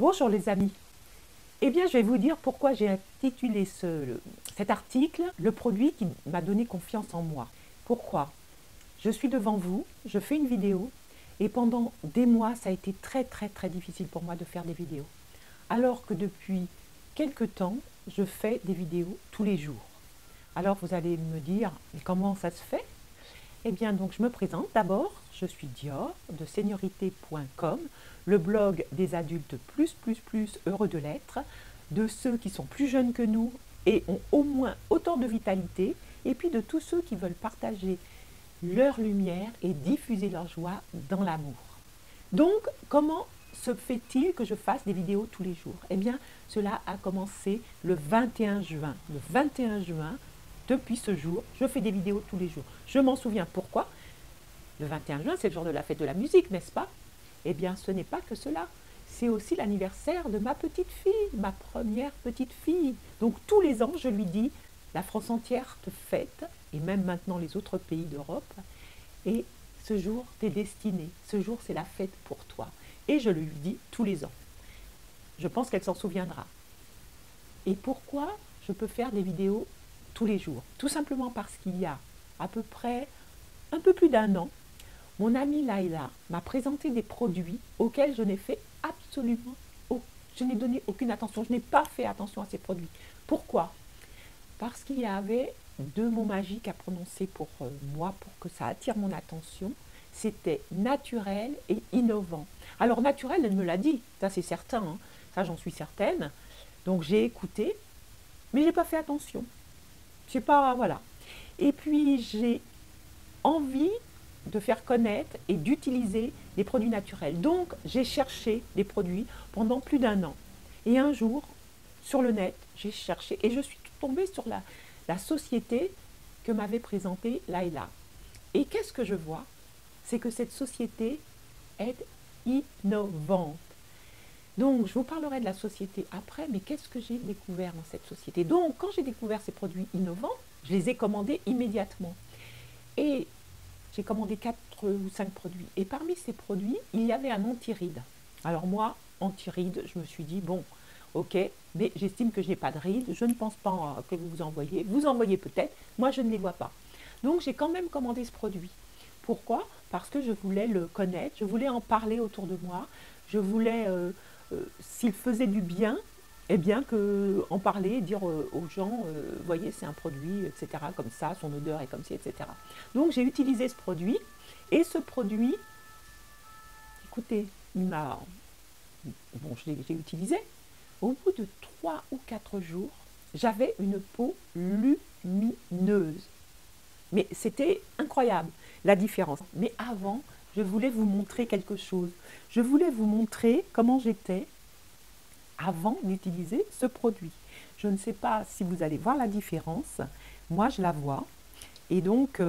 Bonjour les amis. Eh bien, je vais vous dire pourquoi j'ai intitulé cet article « Le produit qui m'a donné confiance en moi ». Pourquoi? Je suis devant vous, je fais une vidéo et pendant des mois, ça a été très difficile pour moi de faire des vidéos. Alors que depuis quelque temps, je fais des vidéos tous les jours. Alors vous allez me dire, mais comment ça se fait? Eh bien, donc je me présente d'abord, je suis Dior de seniorité.com, le blog des adultes plus heureux de l'être, de ceux qui sont plus jeunes que nous et ont au moins autant de vitalité, et puis de tous ceux qui veulent partager leur lumière et diffuser leur joie dans l'amour. Donc, comment se fait-il que je fasse des vidéos tous les jours? Eh bien, cela a commencé le 21 juin. Le 21 juin, depuis ce jour, je fais des vidéos tous les jours. Je m'en souviens pourquoi. Le 21 juin, c'est le jour de la fête de la musique, n'est-ce pas? Eh bien, ce n'est pas que cela. C'est aussi l'anniversaire de ma petite fille, ma première petite fille. Donc, tous les ans, je lui dis, la France entière te fête, et même maintenant les autres pays d'Europe. Et ce jour, t'es destiné. Ce jour, c'est la fête pour toi. Et je lui dis tous les ans. Je pense qu'elle s'en souviendra. Et pourquoi je peux faire des vidéos tous les jours? Tout simplement parce qu'il y a à peu près un peu plus d'un an, mon amie Laïla m'a présenté des produits auxquels je n'ai fait absolument, je n'ai donné aucune attention, je n'ai pas fait attention à ces produits. Pourquoi? Parce qu'il y avait deux mots magiques à prononcer pour moi, pour que ça attire mon attention. C'était naturel et innovant. Alors naturel, elle me l'a dit, ça c'est certain, hein. Ça j'en suis certaine. Donc j'ai écouté, mais j'ai pas fait attention. J'ai pas, voilà. Et puis j'ai envie de faire connaître et d'utiliser les produits naturels. Donc j'ai cherché des produits pendant plus d'un an. Et un jour, sur le net, j'ai cherché et je suis tombée sur la société que m'avait présentée Laïla. Et qu'est-ce que je vois? C'est que cette société est innovante. Donc, je vous parlerai de la société après, mais qu'est-ce que j'ai découvert dans cette société? Donc, quand j'ai découvert ces produits innovants, je les ai commandés immédiatement. Et j'ai commandé 4 ou 5 produits. Et parmi ces produits, il y avait un anti-ride. Alors moi, anti-ride, je me suis dit, bon, ok, mais j'estime que je n'ai pas de rides, je ne pense pas que vous envoyez. Vous envoyez peut-être, moi je ne les vois pas. Donc j'ai quand même commandé ce produit. Pourquoi? Parce que je voulais le connaître, je voulais en parler autour de moi, je voulais, s'il faisait du bien, eh bien en parler et dire aux gens, voyez c'est un produit, etc., comme ça, son odeur est comme ci, etc. Donc j'ai utilisé ce produit, et ce produit, écoutez, bon, j'ai utilisé. Au bout de 3 ou 4 jours, j'avais une peau lumineuse. Mais c'était incroyable, la différence. Mais avant, je voulais vous montrer quelque chose. Je voulais vous montrer comment j'étais avant d'utiliser ce produit. Je ne sais pas si vous allez voir la différence. Moi, je la vois. Et donc,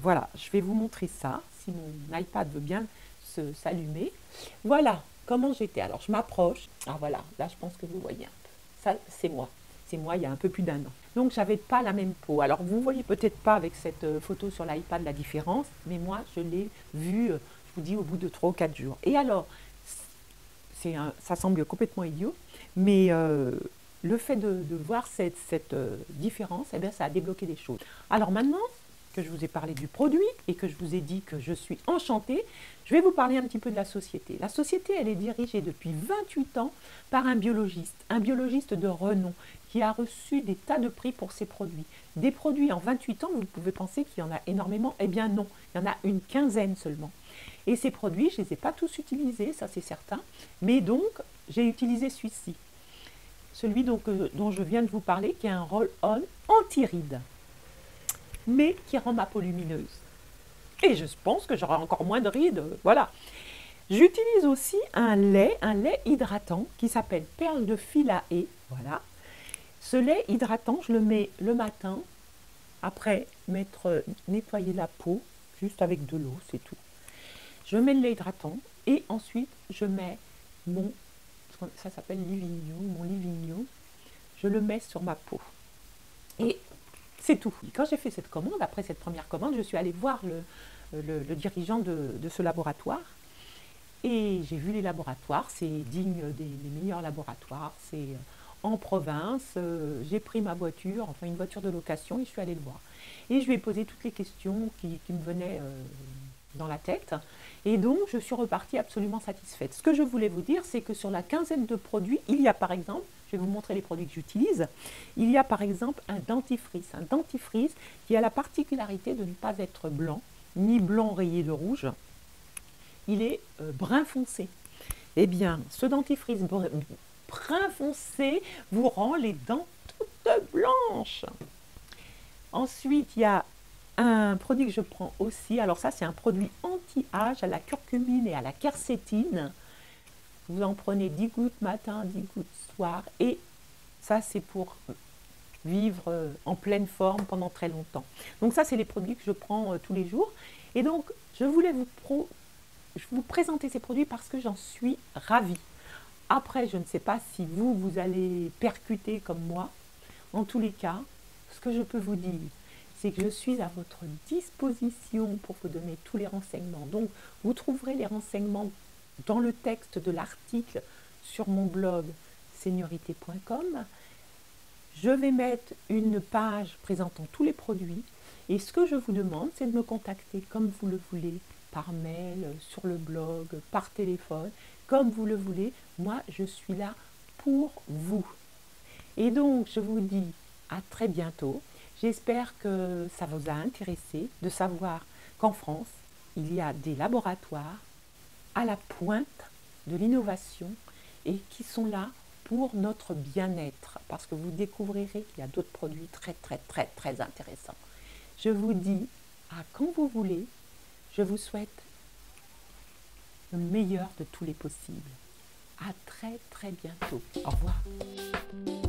voilà, je vais vous montrer ça, si mon iPad veut bien s'allumer. Voilà comment j'étais. Alors, je m'approche. Ah voilà, là, je pense que vous voyez un peu. Ça, c'est moi. C'est moi il y a un peu plus d'un an. Donc, j'avais pas la même peau. Alors, vous voyez peut-être pas avec cette photo sur l'iPad la différence, mais moi, je l'ai vue, je vous dis, au bout de 3 ou 4 jours. Et alors, ça semble complètement idiot, mais le fait de voir cette différence, eh bien, ça a débloqué des choses. Alors maintenant que je vous ai parlé du produit et que je vous ai dit que je suis enchantée, je vais vous parler un petit peu de la société. La société, elle est dirigée depuis 28 ans par un biologiste de renom qui a reçu des tas de prix pour ses produits. Des produits en 28 ans, vous pouvez penser qu'il y en a énormément. Eh bien non, il y en a une quinzaine seulement. Et ces produits, je ne les ai pas tous utilisés, ça c'est certain, mais donc j'ai utilisé celui-ci. Celui dont je viens de vous parler, qui est un roll-on anti-rides, mais qui rend ma peau lumineuse. Et je pense que j'aurai encore moins de rides, voilà. J'utilise aussi un lait hydratant qui s'appelle Perle de Philae, voilà. Ce lait hydratant, je le mets le matin, après nettoyer la peau, juste avec de l'eau, c'est tout. Je mets le lait hydratant et ensuite je mets ça s'appelle mon Livigno, je le mets sur ma peau. Et c'est tout. Quand j'ai fait cette commande, après cette première commande, je suis allée voir le dirigeant de ce laboratoire Et j'ai vu les laboratoires, c'est digne des meilleurs laboratoires, c'est en province. J'ai pris ma voiture, enfin une voiture de location, et je suis allée le voir. Et je lui ai posé toutes les questions qui me venaient dans la tête. Et donc, je suis repartie absolument satisfaite. Ce que je voulais vous dire, c'est que sur la quinzaine de produits, il y a par exemple, je vais vous montrer les produits que j'utilise, il y a par exemple un dentifrice qui a la particularité de ne pas être blanc, ni blanc rayé de rouge, il est brun foncé. Eh bien, ce dentifrice brun foncé vous rend les dents toutes blanches. Ensuite, il y a un produit que je prends aussi, alors ça c'est un produit anti-âge à la curcumine et à la quercétine. Vous en prenez 10 gouttes matin, 10 gouttes soir, et ça c'est pour vivre en pleine forme pendant très longtemps. Donc ça c'est les produits que je prends tous les jours. Et donc je voulais vous présenter ces produits parce que j'en suis ravie. Après, je ne sais pas si vous allez percuter comme moi. En tous les cas, ce que je peux vous dire, c'est que je suis à votre disposition pour vous donner tous les renseignements. Donc, vous trouverez les renseignements dans le texte de l'article sur mon blog seniorité.com. Je vais mettre une page présentant tous les produits. Et ce que je vous demande, c'est de me contacter comme vous le voulez, par mail, sur le blog, par téléphone, comme vous le voulez. Moi, je suis là pour vous. Et donc, je vous dis à très bientôt. J'espère que ça vous a intéressé de savoir qu'en France, il y a des laboratoires à la pointe de l'innovation et qui sont là pour notre bien-être. Parce que vous découvrirez qu'il y a d'autres produits très intéressants. Je vous dis à quand vous voulez. Je vous souhaite le meilleur de tous les possibles. À très bientôt. Au revoir.